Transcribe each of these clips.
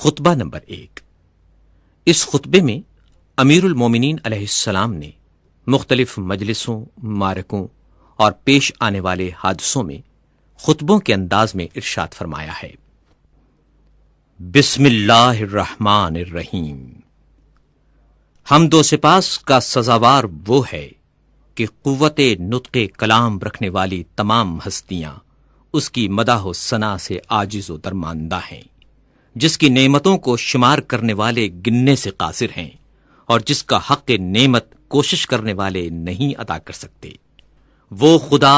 خطبہ نمبر 1۔ اس خطبے میں امیر المومنین علیہ السلام نے مختلف مجلسوں، معرکوں اور پیش آنے والے حادثوں میں خطبوں کے انداز میں ارشاد فرمایا ہے۔ بسم اللہ الرحمن الرحیم۔ حمد و سپاس کا سزاوار وہ ہے کہ قوت نطق کلام رکھنے والی تمام ہستیاں اس کی مدح و ثنا سے عاجز و درماندہ ہیں، جس کی نعمتوں کو شمار کرنے والے گننے سے قاصر ہیں اور جس کا حق نعمت کوشش کرنے والے نہیں ادا کر سکتے۔ وہ خدا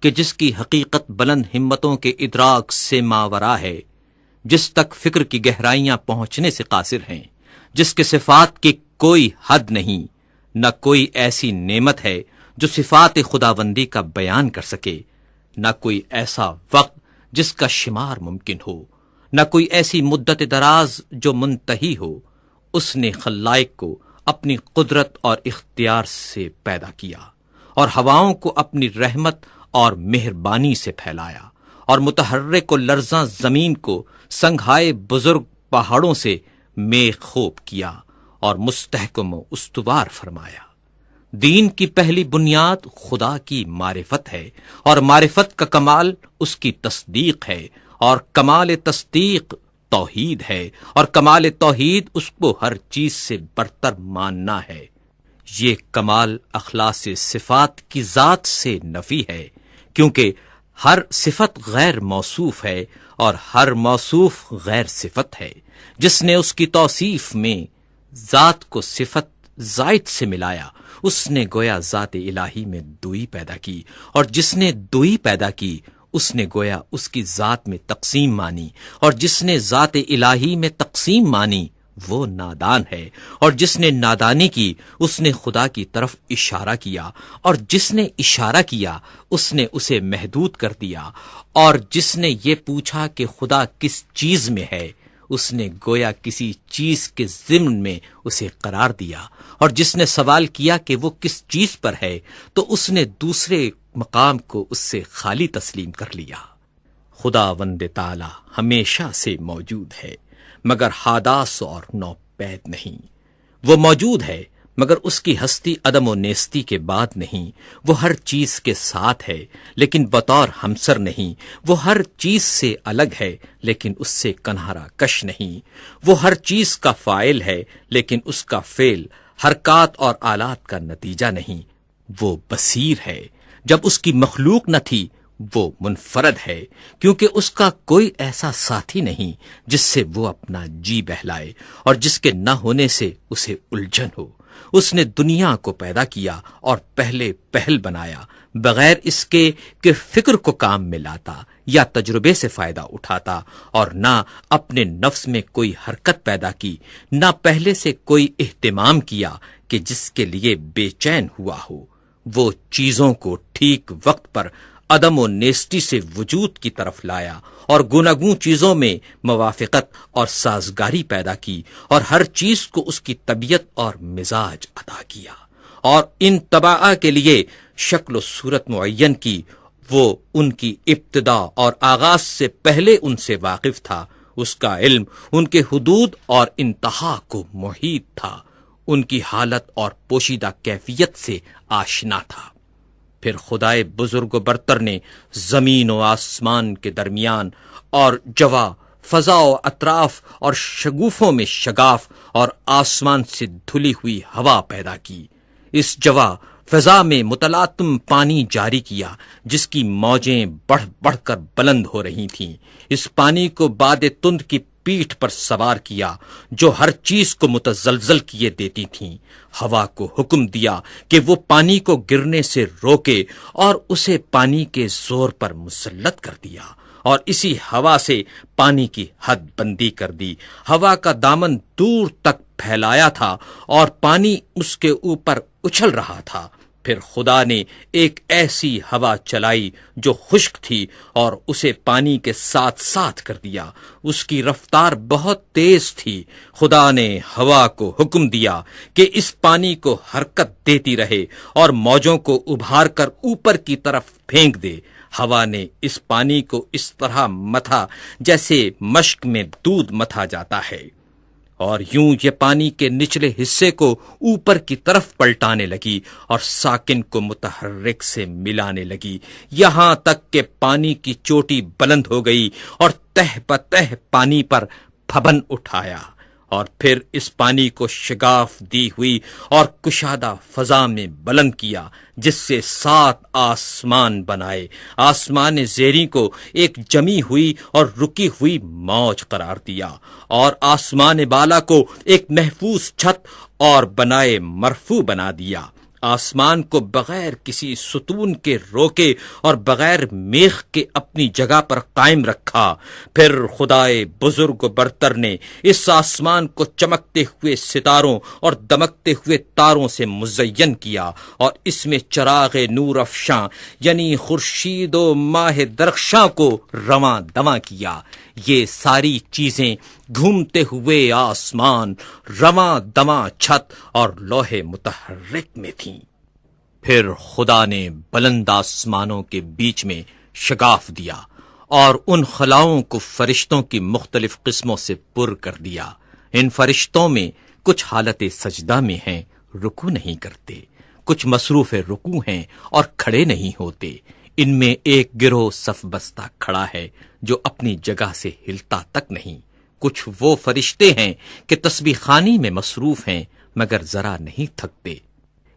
کہ جس کی حقیقت بلند ہمتوں کے ادراک سے ماورا ہے، جس تک فکر کی گہرائیاں پہنچنے سے قاصر ہیں، جس کے صفات کی کوئی حد نہیں، نہ کوئی ایسی نعمت ہے جو صفات خداوندی کا بیان کر سکے، نہ کوئی ایسا وقت جس کا شمار ممکن ہو، نہ کوئی ایسی مدت دراز جو منتہی ہو۔ اس نے خلائق کو اپنی قدرت اور اختیار سے پیدا کیا اور ہواؤں کو اپنی رحمت اور مہربانی سے پھیلایا، اور متحرک و لرزاں زمین کو سنگھائے بزرگ پہاڑوں سے میخ خوب کیا اور مستحکم و استوار فرمایا۔ دین کی پہلی بنیاد خدا کی معرفت ہے، اور معرفت کا کمال اس کی تصدیق ہے، اور کمال تصدیق توحید ہے، اور کمال توحید اس کو ہر چیز سے برتر ماننا ہے۔ یہ کمال اخلاص صفات کی ذات سے نفی ہے، کیونکہ ہر صفت غیر موصوف ہے اور ہر موصوف غیر صفت ہے۔ جس نے اس کی توصیف میں ذات کو صفت زائد سے ملایا، اس نے گویا ذات الہی میں دوئی پیدا کی، اور جس نے دوئی پیدا کی اس نے گویا اس کی ذات میں تقسیم مانی، اور جس نے ذات الہی میں تقسیم مانی وہ نادان ہے، اور جس نے نادانی کی اس نے خدا کی طرف اشارہ کیا، اور جس نے اشارہ کیا اس نے اسے محدود کر دیا، اور جس نے یہ پوچھا کہ خدا کس چیز میں ہے اس نے گویا کسی چیز کے ضمن میں اسے قرار دیا، اور جس نے سوال کیا کہ وہ کس چیز پر ہے تو اس نے دوسرے مقام کو اس سے خالی تسلیم کر لیا۔ خداوند تعالی ہمیشہ سے موجود ہے مگر حادث اور نوپید نہیں۔ وہ موجود ہے مگر اس کی ہستی عدم و نیستی کے بعد نہیں۔ وہ ہر چیز کے ساتھ ہے لیکن بطور ہمسر نہیں۔ وہ ہر چیز سے الگ ہے لیکن اس سے کنارہ کش نہیں۔ وہ ہر چیز کا فاعل ہے لیکن اس کا فعل حرکات اور آلات کا نتیجہ نہیں۔ وہ بصیر ہے، جب اس کی مخلوق نہ تھی وہ منفرد ہے، کیونکہ اس کا کوئی ایسا ساتھی نہیں جس سے وہ اپنا جی بہلائے اور جس کے نہ ہونے سے اسے الجھن ہو۔ اس نے دنیا کو پیدا کیا اور پہلے پہل بنایا، بغیر اس کے کہ فکر کو کام میں لاتا یا تجربے سے فائدہ اٹھاتا، اور نہ اپنے نفس میں کوئی حرکت پیدا کی، نہ پہلے سے کوئی اہتمام کیا کہ جس کے لیے بے چین ہوا ہو۔ وہ چیزوں کو ٹھیک وقت پر عدم و نیستی سے وجود کی طرف لایا، اور گوناگون چیزوں میں موافقت اور سازگاری پیدا کی، اور ہر چیز کو اس کی طبیعت اور مزاج عطا کیا، اور ان طباع کے لیے شکل و صورت معین کی۔ وہ ان کی ابتدا اور آغاز سے پہلے ان سے واقف تھا۔ اس کا علم ان کے حدود اور انتہا کو محیط تھا، ان کی حالت اور پوشیدہ کیفیت سے آشنا تھا۔ پھر خدائے بزرگ و برتر نے زمین و آسمان کے درمیان اور جوا، فضا و اطراف اور شگوفوں میں شگاف اور آسمان سے دھلی ہوئی ہوا پیدا کی۔ اس جوا فضا میں متلاطم پانی جاری کیا جس کی موجیں بڑھ بڑھ کر بلند ہو رہی تھیں۔ اس پانی کو باد تند کی پیٹھ پر سوار کیا جو ہر چیز کو متزلزل کیے دیتی تھیں۔ ہوا کو حکم دیا کہ وہ پانی کو گرنے سے روکے اور اسے پانی کے زور پر مسلط کر دیا، اور اسی ہوا سے پانی کی حد بندی کر دی۔ ہوا کا دامن دور تک پھیلایا تھا اور پانی اس کے اوپر اچھل رہا تھا۔ پھر خدا نے ایک ایسی ہوا چلائی جو خشک تھی اور اسے پانی کے ساتھ ساتھ کر دیا۔ اس کی رفتار بہت تیز تھی۔ خدا نے ہوا کو حکم دیا کہ اس پانی کو حرکت دیتی رہے اور موجوں کو ابھار کر اوپر کی طرف پھینک دے۔ ہوا نے اس پانی کو اس طرح متھا جیسے مشک میں دودھ متھا جاتا ہے، اور یوں یہ پانی کے نچلے حصے کو اوپر کی طرف پلٹانے لگی اور ساکن کو متحرک سے ملانے لگی، یہاں تک کہ پانی کی چوٹی بلند ہو گئی اور تہ بتہ پانی پر پھبن اٹھایا، اور پھر اس پانی کو شگاف دی ہوئی اور کشادہ فضا میں بلند کیا، جس سے 7 آسمان بنائے، آسمان زیریں کو ایک جمی ہوئی اور رکی ہوئی موج قرار دیا، اور آسمان بالا کو ایک محفوظ چھت اور بنائے مرفوع بنا دیا، آسمان کو بغیر کسی ستون کے روکے اور بغیر میخ کے اپنی جگہ پر قائم رکھا۔ پھر خدائے بزرگ و برتر نے اس آسمان کو چمکتے ہوئے ستاروں اور دمکتے ہوئے تاروں سے مزین کیا، اور اس میں چراغ نور افشاں یعنی خورشید و ماہ درخشاں کو رواں دواں کیا۔ یہ ساری چیزیں گھومتے ہوئے آسمان، رواں دواں چھت اور لوح متحرک میں تھیں۔ پھر خدا نے بلند آسمانوں کے بیچ میں شگاف دیا اور ان خلاؤں کو فرشتوں کی مختلف قسموں سے پر کر دیا۔ ان فرشتوں میں کچھ حالت سجدہ میں ہیں، رکوع نہیں کرتے، کچھ مصروف رکوع ہیں اور کھڑے نہیں ہوتے۔ ان میں ایک گروہ صف بستہ کھڑا ہے جو اپنی جگہ سے ہلتا تک نہیں۔ کچھ وہ فرشتے ہیں کہ تسبیح خوانی میں مصروف ہیں مگر ذرا نہیں تھکتے۔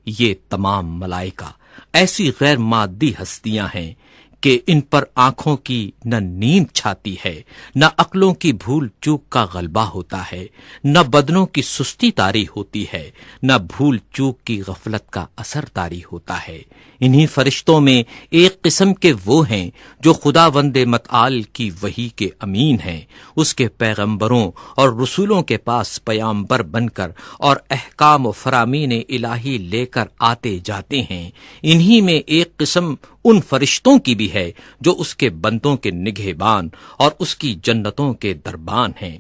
یہ تمام ملائکہ ایسی غیر مادی ہستیاں ہیں کہ ان پر آنکھوں کی نہ نیند چھاتی ہے، نہ عقلوں کی بھول چوک کا غلبہ ہوتا ہے، نہ بدنوں کی سستی طاری ہوتی ہے، نہ بھول چوک کی غفلت کا اثر طاری ہوتا ہے۔ انہی فرشتوں میں ایک قسم کے وہ ہیں جو خداوند متعال کی وحی کے امین ہیں، اس کے پیغمبروں اور رسولوں کے پاس پیامبر بن کر اور احکام و فرامین الہی لے کر آتے جاتے ہیں۔ انہی میں ایک قسم ان فرشتوں کی بھی ہے جو اس کے بندوں کے نگہبان اور اس کی جنتوں کے دربان ہیں۔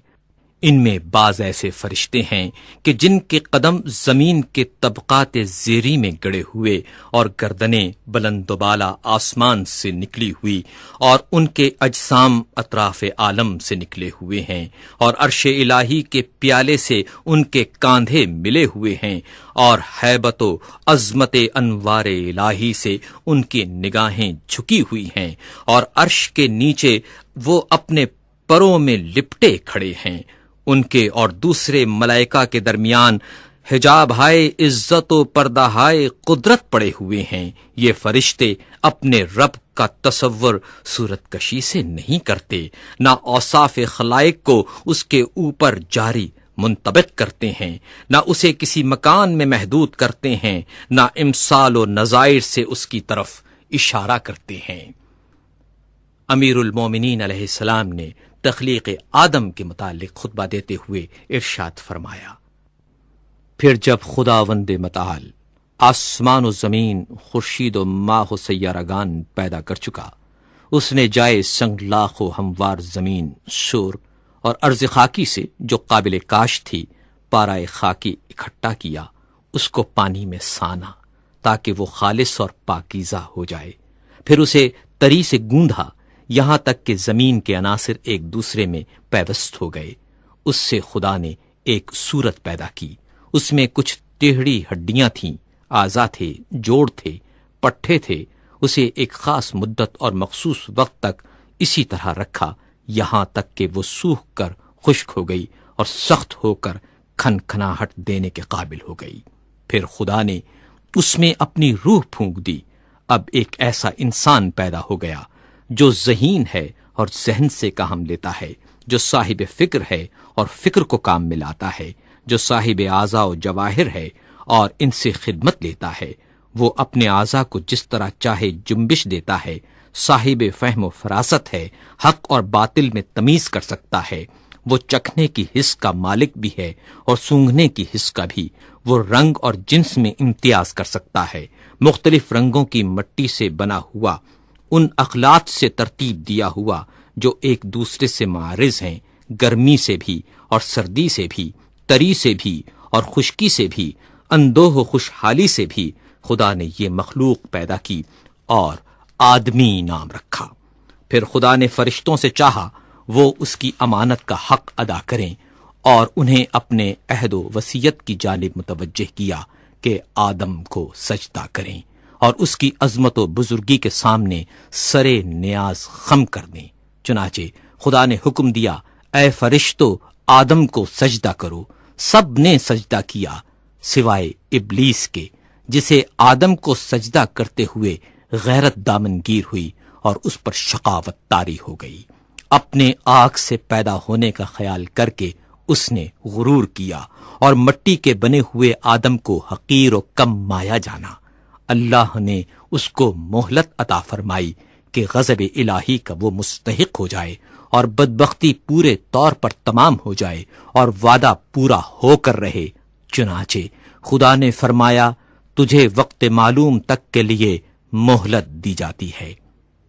ان میں بعض ایسے فرشتے ہیں کہ جن کے قدم زمین کے طبقات زیریں میں گڑے ہوئے اور گردنیں بلند و بالا آسمان سے نکلی ہوئی، اور ان کے اجسام اطراف عالم سے نکلے ہوئے ہیں، اور عرش الہی کے پیالے سے ان کے کاندھے ملے ہوئے ہیں، اور ہیبت و عظمت انوار الہی سے ان کی نگاہیں جھکی ہوئی ہیں، اور عرش کے نیچے وہ اپنے پروں میں لپٹے کھڑے ہیں۔ ان کے اور دوسرے ملائکہ کے درمیان حجاب ہائے عزت و پردہ ہائے قدرت پڑے ہوئے ہیں۔ یہ فرشتے اپنے رب کا تصور صورت کشی سے نہیں کرتے، نہ اوصاف خلائق کو اس کے اوپر جاری منطبق کرتے ہیں، نہ اسے کسی مکان میں محدود کرتے ہیں، نہ امثال و نظائر سے اس کی طرف اشارہ کرتے ہیں۔ امیر المومنین علیہ السلام نے تخلیق آدم کے متعلق خطبہ دیتے ہوئے ارشاد فرمایا، پھر جب خداوند متعال آسمان و زمین، خورشید و ماہ و سیارگان پیدا کر چکا، اس نے جائے سنگلاخ و ہموار زمین، شور اور ارض خاکی سے جو قابل کاشت تھی پارائے خاکی اکٹھا کیا، اس کو پانی میں سانا تاکہ وہ خالص اور پاکیزہ ہو جائے، پھر اسے تری سے گوندھا یہاں تک کہ زمین کے عناصر ایک دوسرے میں پیوست ہو گئے۔ اس سے خدا نے ایک صورت پیدا کی، اس میں کچھ ٹیڑھی ہڈیاں تھیں، اعضا تھے، جوڑ تھے، پٹھے تھے۔ اسے ایک خاص مدت اور مخصوص وقت تک اسی طرح رکھا، یہاں تک کہ وہ سوکھ کر خشک ہو گئی اور سخت ہو کر کھنکھناہٹ دینے کے قابل ہو گئی۔ پھر خدا نے اس میں اپنی روح پھونک دی۔ اب ایک ایسا انسان پیدا ہو گیا جو ذہین ہے اور ذہن سے کام لیتا ہے، جو صاحب فکر ہے اور فکر کو کام میں لاتا ہے، جو صاحب اعضاء و جواہر ہے اور ان سے خدمت لیتا ہے۔ وہ اپنے اعضاء کو جس طرح چاہے جنبش دیتا ہے، صاحب فہم و فراست ہے، حق اور باطل میں تمیز کر سکتا ہے۔ وہ چکھنے کی حس کا مالک بھی ہے اور سونگھنے کی حس کا بھی۔ وہ رنگ اور جنس میں امتیاز کر سکتا ہے، مختلف رنگوں کی مٹی سے بنا ہوا، ان اخلاط سے ترتیب دیا ہوا جو ایک دوسرے سے معارض ہیں، گرمی سے بھی اور سردی سے بھی، تری سے بھی اور خشکی سے بھی، اندوہ و خوشحالی سے بھی۔ خدا نے یہ مخلوق پیدا کی اور آدمی نام رکھا۔ پھر خدا نے فرشتوں سے چاہا وہ اس کی امانت کا حق ادا کریں اور انہیں اپنے عہد و وصیت کی جانب متوجہ کیا کہ آدم کو سجدہ کریں اور اس کی عظمت و بزرگی کے سامنے سرے نیاز خم کر دیں۔ چنانچہ خدا نے حکم دیا، اے فرشتو آدم کو سجدہ کرو۔ سب نے سجدہ کیا سوائے ابلیس کے، جسے آدم کو سجدہ کرتے ہوئے غیرت دامنگیر ہوئی اور اس پر شقاوت طاری ہو گئی۔ اپنے آگ سے پیدا ہونے کا خیال کر کے اس نے غرور کیا اور مٹی کے بنے ہوئے آدم کو حقیر و کم مایا جانا۔ اللہ نے اس کو مہلت عطا فرمائی کہ غضب الہی کا وہ مستحق ہو جائے اور بدبختی پورے طور پر تمام ہو جائے اور وعدہ پورا ہو کر رہے۔ چنانچہ خدا نے فرمایا، تجھے وقت معلوم تک کے لیے مہلت دی جاتی ہے۔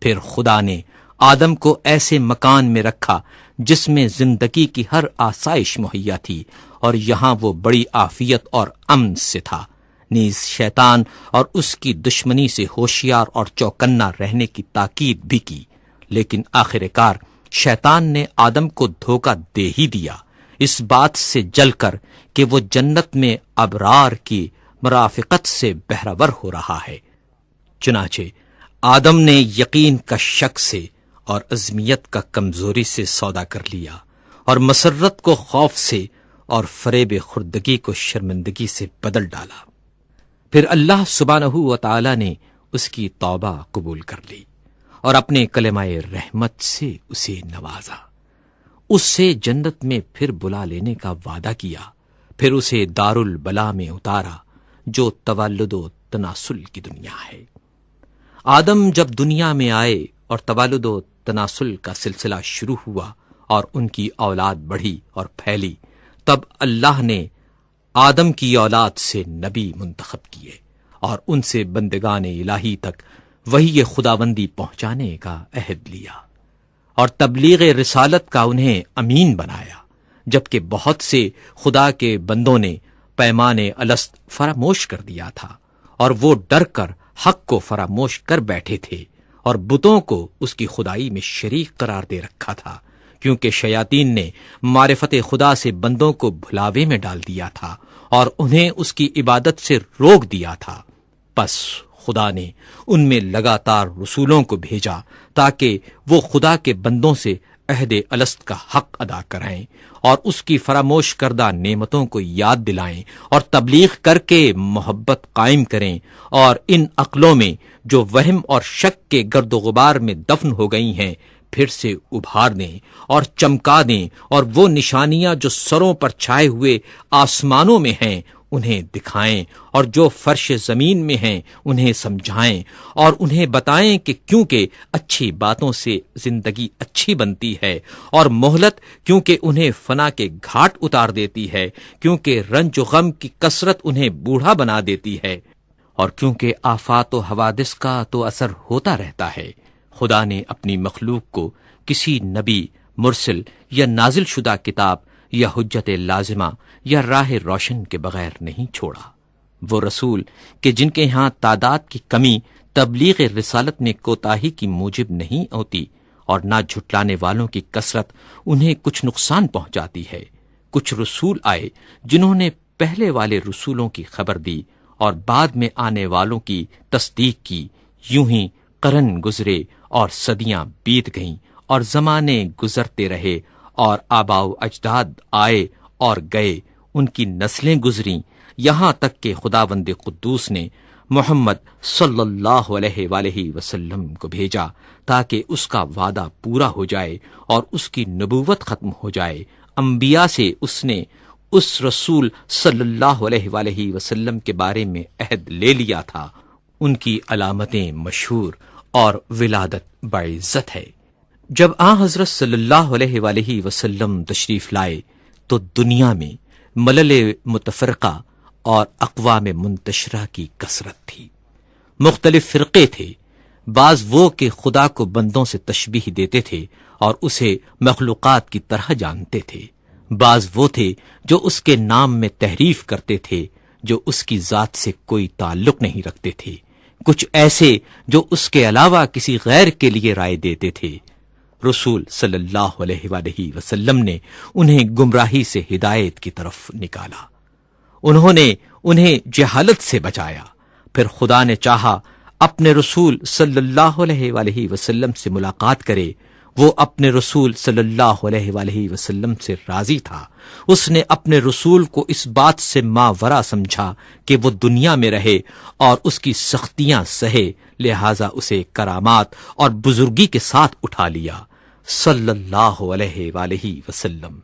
پھر خدا نے آدم کو ایسے مکان میں رکھا جس میں زندگی کی ہر آسائش مہیا تھی، اور یہاں وہ بڑی عافیت اور امن سے تھا۔ نیز شیطان اور اس کی دشمنی سے ہوشیار اور چوکنا رہنے کی تاکید بھی کی، لیکن آخر کار شیطان نے آدم کو دھوکہ دے ہی دیا، اس بات سے جل کر کہ وہ جنت میں ابرار کی مرافقت سے بہرور ہو رہا ہے۔ چنانچہ آدم نے یقین کا شک سے اور عزمیت کا کمزوری سے سودا کر لیا، اور مسرت کو خوف سے اور فریب خردگی کو شرمندگی سے بدل ڈالا۔ پھر اللہ سبحانہ و تعالی نے اس کی توبہ قبول کر لی اور اپنے کلمہ رحمت سے اسے نوازا، اس سے جنت میں پھر بلا لینے کا وعدہ کیا، پھر اسے دار البلا میں اتارا جو تولد و تناسل کی دنیا ہے۔ آدم جب دنیا میں آئے اور تولد و تناسل کا سلسلہ شروع ہوا اور ان کی اولاد بڑھی اور پھیلی، تب اللہ نے آدم کی اولاد سے نبی منتخب کیے اور ان سے بندگان الہی تک وحی خداوندی پہنچانے کا عہد لیا اور تبلیغ رسالت کا انہیں امین بنایا، جبکہ بہت سے خدا کے بندوں نے پیمان الست فراموش کر دیا تھا اور وہ ڈر کر حق کو فراموش کر بیٹھے تھے اور بتوں کو اس کی خدائی میں شریک قرار دے رکھا تھا، کیونکہ شیاطین نے معرفت خدا سے بندوں کو بھلاوے میں ڈال دیا تھا اور انہیں اس کی عبادت سے روک دیا تھا۔ پس خدا نے ان میں لگاتار رسولوں کو بھیجا تاکہ وہ خدا کے بندوں سے عہد الست کا حق ادا کرائیں اور اس کی فراموش کردہ نعمتوں کو یاد دلائیں اور تبلیغ کر کے محبت قائم کریں، اور ان عقلوں میں جو وہم اور شک کے گرد و غبار میں دفن ہو گئی ہیں پھر سے ابھار دیں اور چمکا دیں، اور وہ نشانیاں جو سروں پر چھائے ہوئے آسمانوں میں ہیں انہیں دکھائیں، اور جو فرش زمین میں ہیں انہیں سمجھائیں، اور انہیں بتائیں کہ کیونکہ اچھی باتوں سے زندگی اچھی بنتی ہے، اور مہلت کیونکہ انہیں فنا کے گھاٹ اتار دیتی ہے، کیونکہ رنج و غم کی کثرت انہیں بوڑھا بنا دیتی ہے، اور کیونکہ آفات و حوادث کا تو اثر ہوتا رہتا ہے۔ خدا نے اپنی مخلوق کو کسی نبی، مرسل یا نازل شدہ کتاب یا حجت لازمہ یا راہ روشن کے بغیر نہیں چھوڑا۔ وہ رسول کہ جن کے ہاں تعداد کی کمی تبلیغ رسالت میں کوتاہی کی موجب نہیں ہوتی، اور نہ جھٹلانے والوں کی کثرت انہیں کچھ نقصان پہنچاتی ہے۔ کچھ رسول آئے جنہوں نے پہلے والے رسولوں کی خبر دی اور بعد میں آنے والوں کی تصدیق کی، یوں ہی قرن گزرے اور صدیاں بیت گئیں اور زمانے گزرتے رہے اور آباء و اجداد آئے اور گئے، ان کی نسلیں گزریں، یہاں تک کہ خداوند قدوس نے محمد صلی اللہ علیہ وآلہ وسلم کو بھیجا تاکہ اس کا وعدہ پورا ہو جائے اور اس کی نبوت ختم ہو جائے۔ انبیاء سے اس نے اس رسول صلی اللہ علیہ وآلہ وسلم کے بارے میں عہد لے لیا تھا، ان کی علامتیں مشہور اور ولادت باعزت ہے۔ جب حضرت صلی اللہ علیہ وآلہ وسلم تشریف لائے تو دنیا میں ملل متفرقہ اور اقوام منتشرہ کی کثرت تھی۔ مختلف فرقے تھے، بعض وہ کہ خدا کو بندوں سے تشبیہ دیتے تھے اور اسے مخلوقات کی طرح جانتے تھے، بعض وہ تھے جو اس کے نام میں تحریف کرتے تھے جو اس کی ذات سے کوئی تعلق نہیں رکھتے تھے، کچھ ایسے جو اس کے علاوہ کسی غیر کے لیے رائے دیتے تھے۔ رسول صلی اللہ علیہ وآلہ وسلم نے انہیں گمراہی سے ہدایت کی طرف نکالا، انہوں نے انہیں جہالت سے بچایا۔ پھر خدا نے چاہا اپنے رسول صلی اللہ علیہ وآلہ وسلم سے ملاقات کرے، وہ اپنے رسول صلی اللہ علیہ وآلہ وسلم سے راضی تھا۔ اس نے اپنے رسول کو اس بات سے ماورا سمجھا کہ وہ دنیا میں رہے اور اس کی سختیاں سہے، لہٰذا اسے کرامات اور بزرگی کے ساتھ اٹھا لیا صلی اللہ علیہ وآلہ وسلم۔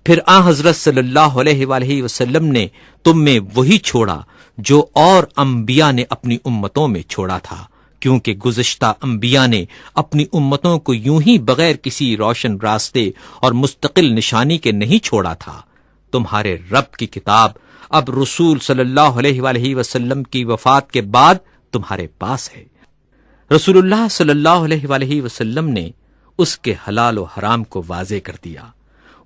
پھر حضرت صلی اللہ علیہ وآلہ وسلم نے تم میں وہی چھوڑا جو اور انبیاء نے اپنی امتوں میں چھوڑا تھا، کیونکہ گزشتہ انبیاء نے اپنی امتوں کو یوں ہی بغیر کسی روشن راستے اور مستقل نشانی کے نہیں چھوڑا تھا۔ تمہارے رب کی کتاب اب رسول صلی اللہ علیہ وآلہ وسلم کی وفات کے بعد تمہارے پاس ہے۔ رسول اللہ صلی اللہ علیہ وآلہ وسلم نے اس کے حلال و حرام کو واضح کر دیا،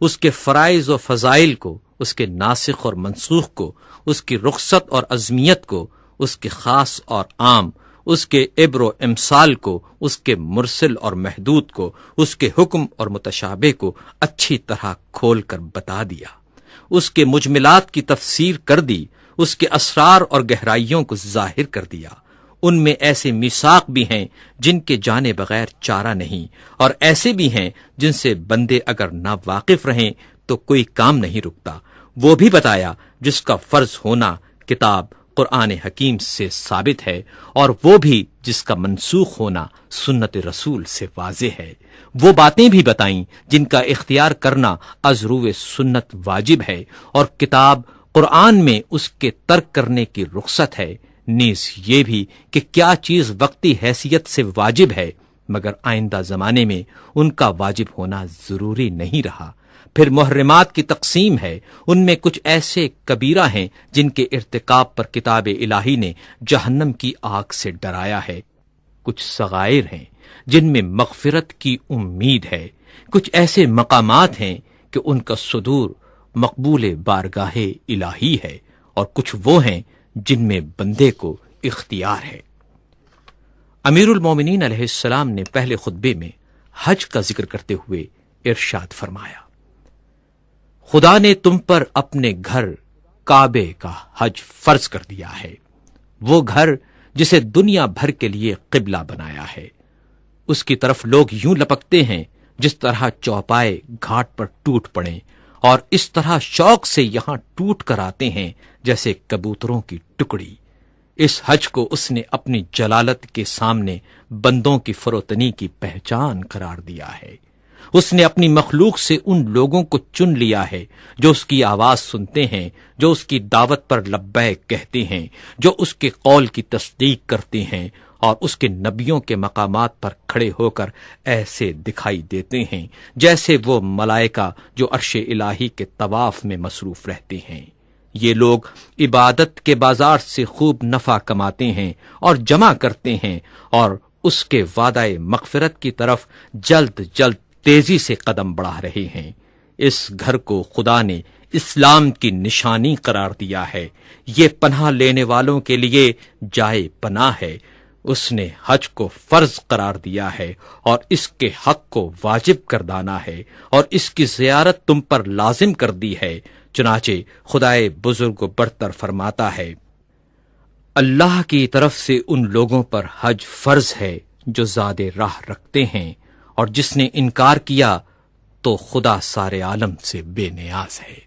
اس کے فرائض و فضائل کو، اس کے ناسخ اور منسوخ کو، اس کی رخصت اور عظمیت کو، اس کے خاص اور عام، اس کے عبر و امثال کو، اس کے مرسل اور محدود کو، اس کے حکم اور متشابہ کو اچھی طرح کھول کر بتا دیا، اس کے مجملات کی تفسیر کر دی، اس کے اسرار اور گہرائیوں کو ظاہر کر دیا۔ ان میں ایسے میثاق بھی ہیں جن کے جانے بغیر چارہ نہیں، اور ایسے بھی ہیں جن سے بندے اگر نا واقف رہیں تو کوئی کام نہیں رکتا۔ وہ بھی بتایا جس کا فرض ہونا کتاب قرآن حکیم سے ثابت ہے، اور وہ بھی جس کا منسوخ ہونا سنت رسول سے واضح ہے۔ وہ باتیں بھی بتائیں جن کا اختیار کرنا از روئے سنت واجب ہے، اور کتاب قرآن میں اس کے ترک کرنے کی رخصت ہے، نیز یہ بھی کہ کیا چیز وقتی حیثیت سے واجب ہے مگر آئندہ زمانے میں ان کا واجب ہونا ضروری نہیں رہا۔ پھر محرمات کی تقسیم ہے، ان میں کچھ ایسے کبیرہ ہیں جن کے ارتکاب پر کتاب الہی نے جہنم کی آگ سے ڈرایا ہے، کچھ صغائر ہیں جن میں مغفرت کی امید ہے، کچھ ایسے مقامات ہیں کہ ان کا صدور مقبول بارگاہ الہی ہے، اور کچھ وہ ہیں جن میں بندے کو اختیار ہے۔ امیر المومنین علیہ السلام نے پہلے خطبے میں حج کا ذکر کرتے ہوئے ارشاد فرمایا، خدا نے تم پر اپنے گھر کعبے کا حج فرض کر دیا ہے، وہ گھر جسے دنیا بھر کے لیے قبلہ بنایا ہے۔ اس کی طرف لوگ یوں لپکتے ہیں جس طرح چوپائے گھاٹ پر ٹوٹ پڑیں، اور اس طرح شوق سے یہاں ٹوٹ کر آتے ہیں جیسے کبوتروں کی ٹکڑی۔ اس حج کو اس نے اپنی جلالت کے سامنے بندوں کی فروتنی کی پہچان قرار دیا ہے۔ اس نے اپنی مخلوق سے ان لوگوں کو چن لیا ہے جو اس کی آواز سنتے ہیں، جو اس کی دعوت پر لبیک کہتے ہیں، جو اس کے قول کی تصدیق کرتے ہیں، اور اس کے نبیوں کے مقامات پر کھڑے ہو کر ایسے دکھائی دیتے ہیں جیسے وہ ملائکہ جو عرش الہی کے طواف میں مصروف رہتے ہیں۔ یہ لوگ عبادت کے بازار سے خوب نفع کماتے ہیں اور جمع کرتے ہیں، اور اس کے وعدہ مغفرت کی طرف جلد جلد تیزی سے قدم بڑھا رہے ہیں۔ اس گھر کو خدا نے اسلام کی نشانی قرار دیا ہے، یہ پناہ لینے والوں کے لیے جائے پناہ ہے۔ اس نے حج کو فرض قرار دیا ہے اور اس کے حق کو واجب کردانا ہے، اور اس کی زیارت تم پر لازم کر دی ہے۔ چنانچہ خدائے بزرگ و برتر فرماتا ہے، اللہ کی طرف سے ان لوگوں پر حج فرض ہے جو زاد راہ رکھتے ہیں، اور جس نے انکار کیا تو خدا سارے عالم سے بے نیاز ہے۔